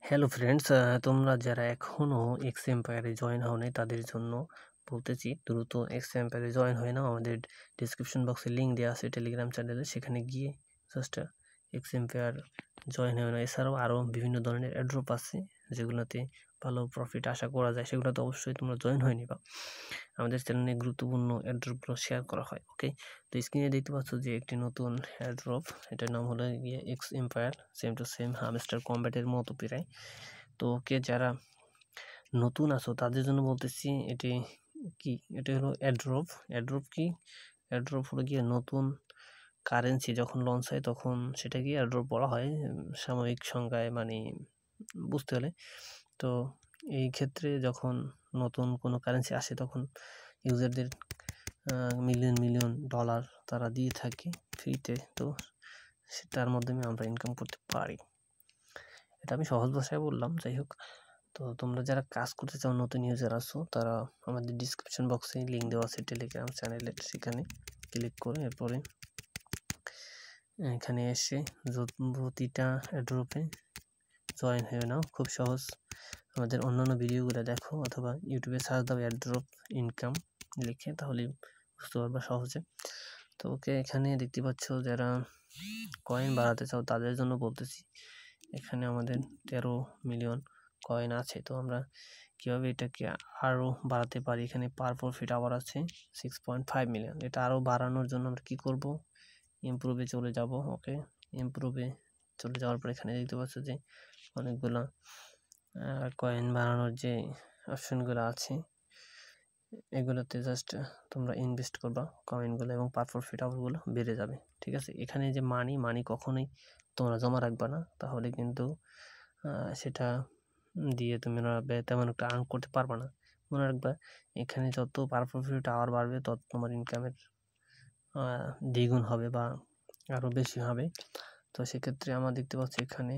Hello friends, তোমরা যারা এখনও এক্স এম্পায়ারে জয়েন হওনি তাদের জন্য বলতেছি, দ্রুত এক্স এম্পায়ারে জয়েন হয়ে নাও। আমাদের ডিসক্রিপশন বক্সে লিঙ্ক দেওয়া আছে টেলিগ্রাম চ্যানেলে, সেখানে গিয়ে জাস্ট এক্স এম্পায়ার জয়েন হয়ে নাও। এছাড়াও আরও বিভিন্ন ধরনের অ্যাড্রপ আছে যেগুলোতে ভালো প্রফিট আশা করা যায়, সেগুলোতে অবশ্যই তোমরা জয়েন হয়ে নিবা। আমাদের চ্যানেলে গুরুত্বপূর্ণ অ্যাড্রপগুলো শেয়ার করা হয়। ওকে, তো স্ক্রিনে দেখতে পাচ্ছ যে একটি নতুন অ্যাড্রপ, এটার নাম হলো গিয়ে X Empire, same to same Hamster কম্ব্যাটের মতো প্রায়। তো ওকে, যারা নতুন আছো তাদের জন্য বলতেছি, এটা হলো অ্যাড্রপ। কি অ্যাড্রপ হলো গিয়ে নতুন কারেন্সি যখন লঞ্চ হয় তখন সেটাকে অ্যাড্রপ বলা হয়, সাময়িক সংজ্ঞায়, মানে বুঝতে হলে। তো এই ক্ষেত্রে যখন নতুন কোনো কারেন্সি আসে তখন ইউজারদের মিলিয়ন ডলার তারা দিয়ে থাকে ফ্রিতে, তো তার মাধ্যমে আমরা ইনকাম করতে পারি। এটা আমি সহজ ভাষায় বললাম, যাই হোক। তো তোমরা যারা কাজ করতে চাও, নতুন ইউজার আসো, তারা আমাদের ডিসক্রিপশন বক্সে লিঙ্ক দেওয়া আছে টেলিগ্রাম চ্যানেলের, সেখানে ক্লিক করে এরপরে এখানে এসে প্রতিটা অ্যাড্রপে জয়েন হয়ে নাও। খুব সহজ। আমাদের অন্যান্য ভিডিওগুলো দেখো অথবা ইউটিউবে সার্চ দাও অ্যাড্রপ ইনকাম লিখে, তাহলে বুঝতে পারবা সহজে। তো ওকে, এখানে দেখতে পাচ্ছ যারা কয়েন বাড়াতে চাও তাদের জন্য বলতেছি, এখানে আমাদের 13 মিলিয়ন কয়েন আছে। তো আমরা কীভাবে এটাকে আরও বাড়াতে পারি? এখানে পার প্রফিট আওয়ার আছে 6.5 মিলিয়ন। এটা আরও বাড়ানোর জন্য আমরা কী করব? ইমপ্রুভে চলে যাব। ওকে, ইমপ্রুভে চলে যাওয়ার পর এখানে দেখতে পাচ্ছ যে অনেকগুলো কয়েন বাড়ানোর যে অপশনগুলো আছে, এগুলোতে জাস্ট তোমরা ইনভেস্ট করবা কয়েনগুলো এবং পার প্রফিট আওয়ারগুলো বেড়ে যাবে। ঠিক আছে, এখানে যে মানি কখনোই তোমরা জমা রাখবা না, তাহলে কিন্তু সেটা দিয়ে তুমি তেমন একটা আর্ন করতে পারবা না। মনে রাখবা, এখানে যত পার প্রফিট আওয়ার বাড়বে তত তোমার ইনকামের দ্বিগুণ হবে বা আরও বেশি হবে। তো সেক্ষেত্রে আমরা দেখতে পাচ্ছি এখানে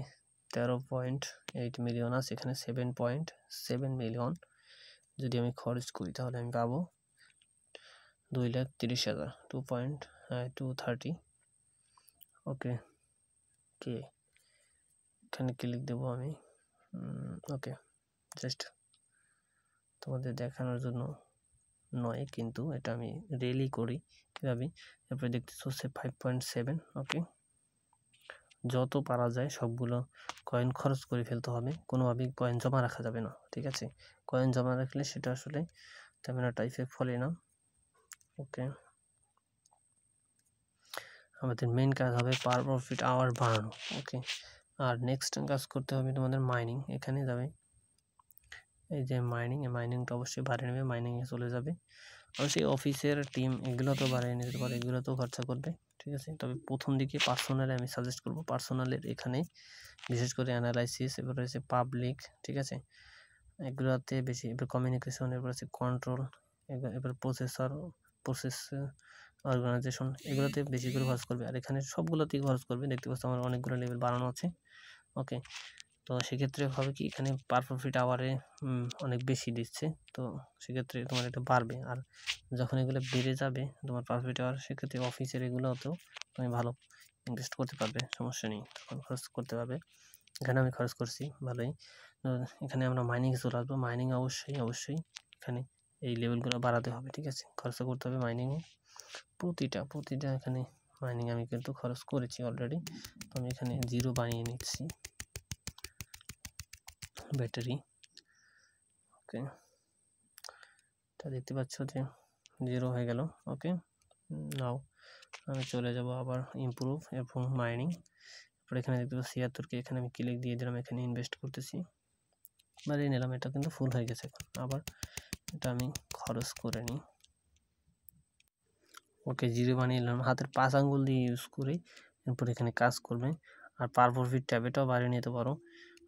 13.8 মিলিয়ন আছে, এখানে 7.7 মিলিয়ন যদি আমি খরচ করি তাহলে আমি পাবো 2,30,000, 2.230। ওকে, এখানে ক্লিক দেবো আমি। ওকে, জাস্ট তোমাদের দেখানোর জন্য নয়, কিন্তু এটা আমি রিয়েলি করি কীভাবে। তারপরে দেখতেছো 5.7। ওকে, যত পারা যায় সবগুলো কয়েন খরচ করে ফেলতে হবে, কোনোভাবেই কয়েন জমা রাখা যাবে না। ঠিক আছে, কয়েন জমা রাখলে সেটা আসলে তেমন একটা ইফেক্ট ফলে না। ওকে, আমাদের মেন কাজ হবে পার প্রফিট আওয়ার বাড়ানো। ওকে, আর নেক্সট কাজ করতে হবে তোমাদের মাইনিং। এখানে যাবে এই যে মাইনিংটা অবশ্যই বাড়িয়ে নেবে, মাইনিংয়ে চলে যাবে। অবশ্যই অফিসের টিম এগুলো তো বাড়িয়ে নিতে পারে, এগুলো তো খরচা করবে। ঠিক আছে, তবে প্রথম দিকে পার্সোনালে আমি সাজেস্ট করবো, পার্সোনালের এখানে বিশেষ করে অ্যানালাইসিস, এবার হচ্ছে পাবলিক, ঠিক আছে, এগুলোতে বেশি। এবার কমিউনিকেশন, এবার হচ্ছে কন্ট্রোল, এবার প্রসেস অর্গানাইজেশন, এগুলোতে বেশি করে খরচ করবে। আর এখানে সবগুলোতেই খরচ করবে। দেখতে পাচ্ছ আমার অনেকগুলো লেভেল বাড়ানো আছে। ওকে, তো সেক্ষেত্রে হবে কি, এখানে পার প্রফিট আওয়ারে অনেক বেশি দিচ্ছে, তো সেক্ষেত্রে তোমার এটা বাড়বে। আর যখন এগুলো বেড়ে যাবে তোমার প্রফিট আওয়ার, সেক্ষেত্রে অফিসের এগুলোতেও তুমি ভালো ইনভেস্ট করতে পারবে, সমস্যা নেই, তখন খরচ করতে পারবে। এখানে আমি খরচ করছি ভালোই। এখানে আমরা মাইনিংয়ে চলে আসবো। মাইনিং অবশ্যই এখানে এই লেভেলগুলো বাড়াতে হবে। ঠিক আছে, খরচ করতে হবে মাইনিংয়ে, প্রতিটা এখানে মাইনিং আমি কিন্তু খরচ করেছি অলরেডি। তো আমি এখানে 0 বানিয়ে নিচ্ছি ব্যাটারি। ওকে, তা দেখতে পাচ্ছ যে 0 হয়ে গেল। ওকে, নাও আমি চলে যাব আবার ইমপ্রুভ এবং মাইনিং। তারপর এখানে দেখতে পাচ্ছি 76কে, এখানে আমি ক্লিক দিয়ে দিলাম, এখানে ইনভেস্ট করতেছি, বাড়িয়ে নিলাম। এটা কিন্তু ফুল হয়ে গেছে। এখন আবার এটা আমি খরচ করে নিই। ওকে, 0 বানিয়ে নিলাম, হাতের 5 আঙ্গুল দিয়ে ইউজ করে এরপর এখানে কাজ করবে। আর পার প্রফিট ট্যাব, এটাও বাড়িয়ে নিতে পারো,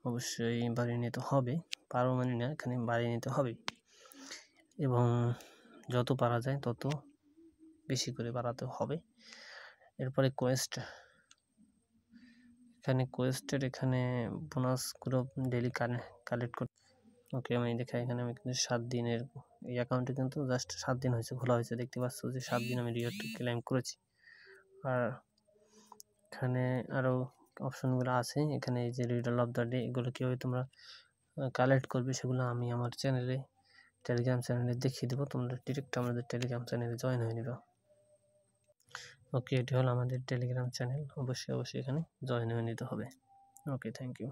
অবশ্যই বাড়িয়ে নিতে হবে, পারো মানে না, এখানে বাড়িয়ে নিতে হবে। এবং যত পারা যায় তত বেশি করে বাড়াতে হবে। এরপরে কোয়েস্টের এখানে বোনাসগুলো ডেলি কালেক্ট করতে। ওকে, আমি দেখা এখানে আমি কিন্তু 7 দিনের এই অ্যাকাউন্টে কিন্তু জাস্ট 7 দিন হয়েছে, খোলা হয়েছে। দেখতে পাচ্ছ যে 7 দিন আমি রিওয়ার্ড ক্লেম করেছি। আর এখানে আরও অপশনগুলো আছে এখানে, এই যে রিডল অফ দ্য ডে, এগুলো কীভাবে তোমরা কালেক্ট করবে সেগুলো আমি আমার চ্যানেলে, টেলিগ্রাম চ্যানেলে দেখিয়ে দেবো। তোমরা ডিরেক্ট আমাদের টেলিগ্রাম চ্যানেলে জয়েন হয়ে নিবে। ওকে, এটি হলো আমাদের টেলিগ্রাম চ্যানেল, অবশ্যই এখানে জয়েন হয়ে নিতে হবে। ওকে, থ্যাংক ইউ।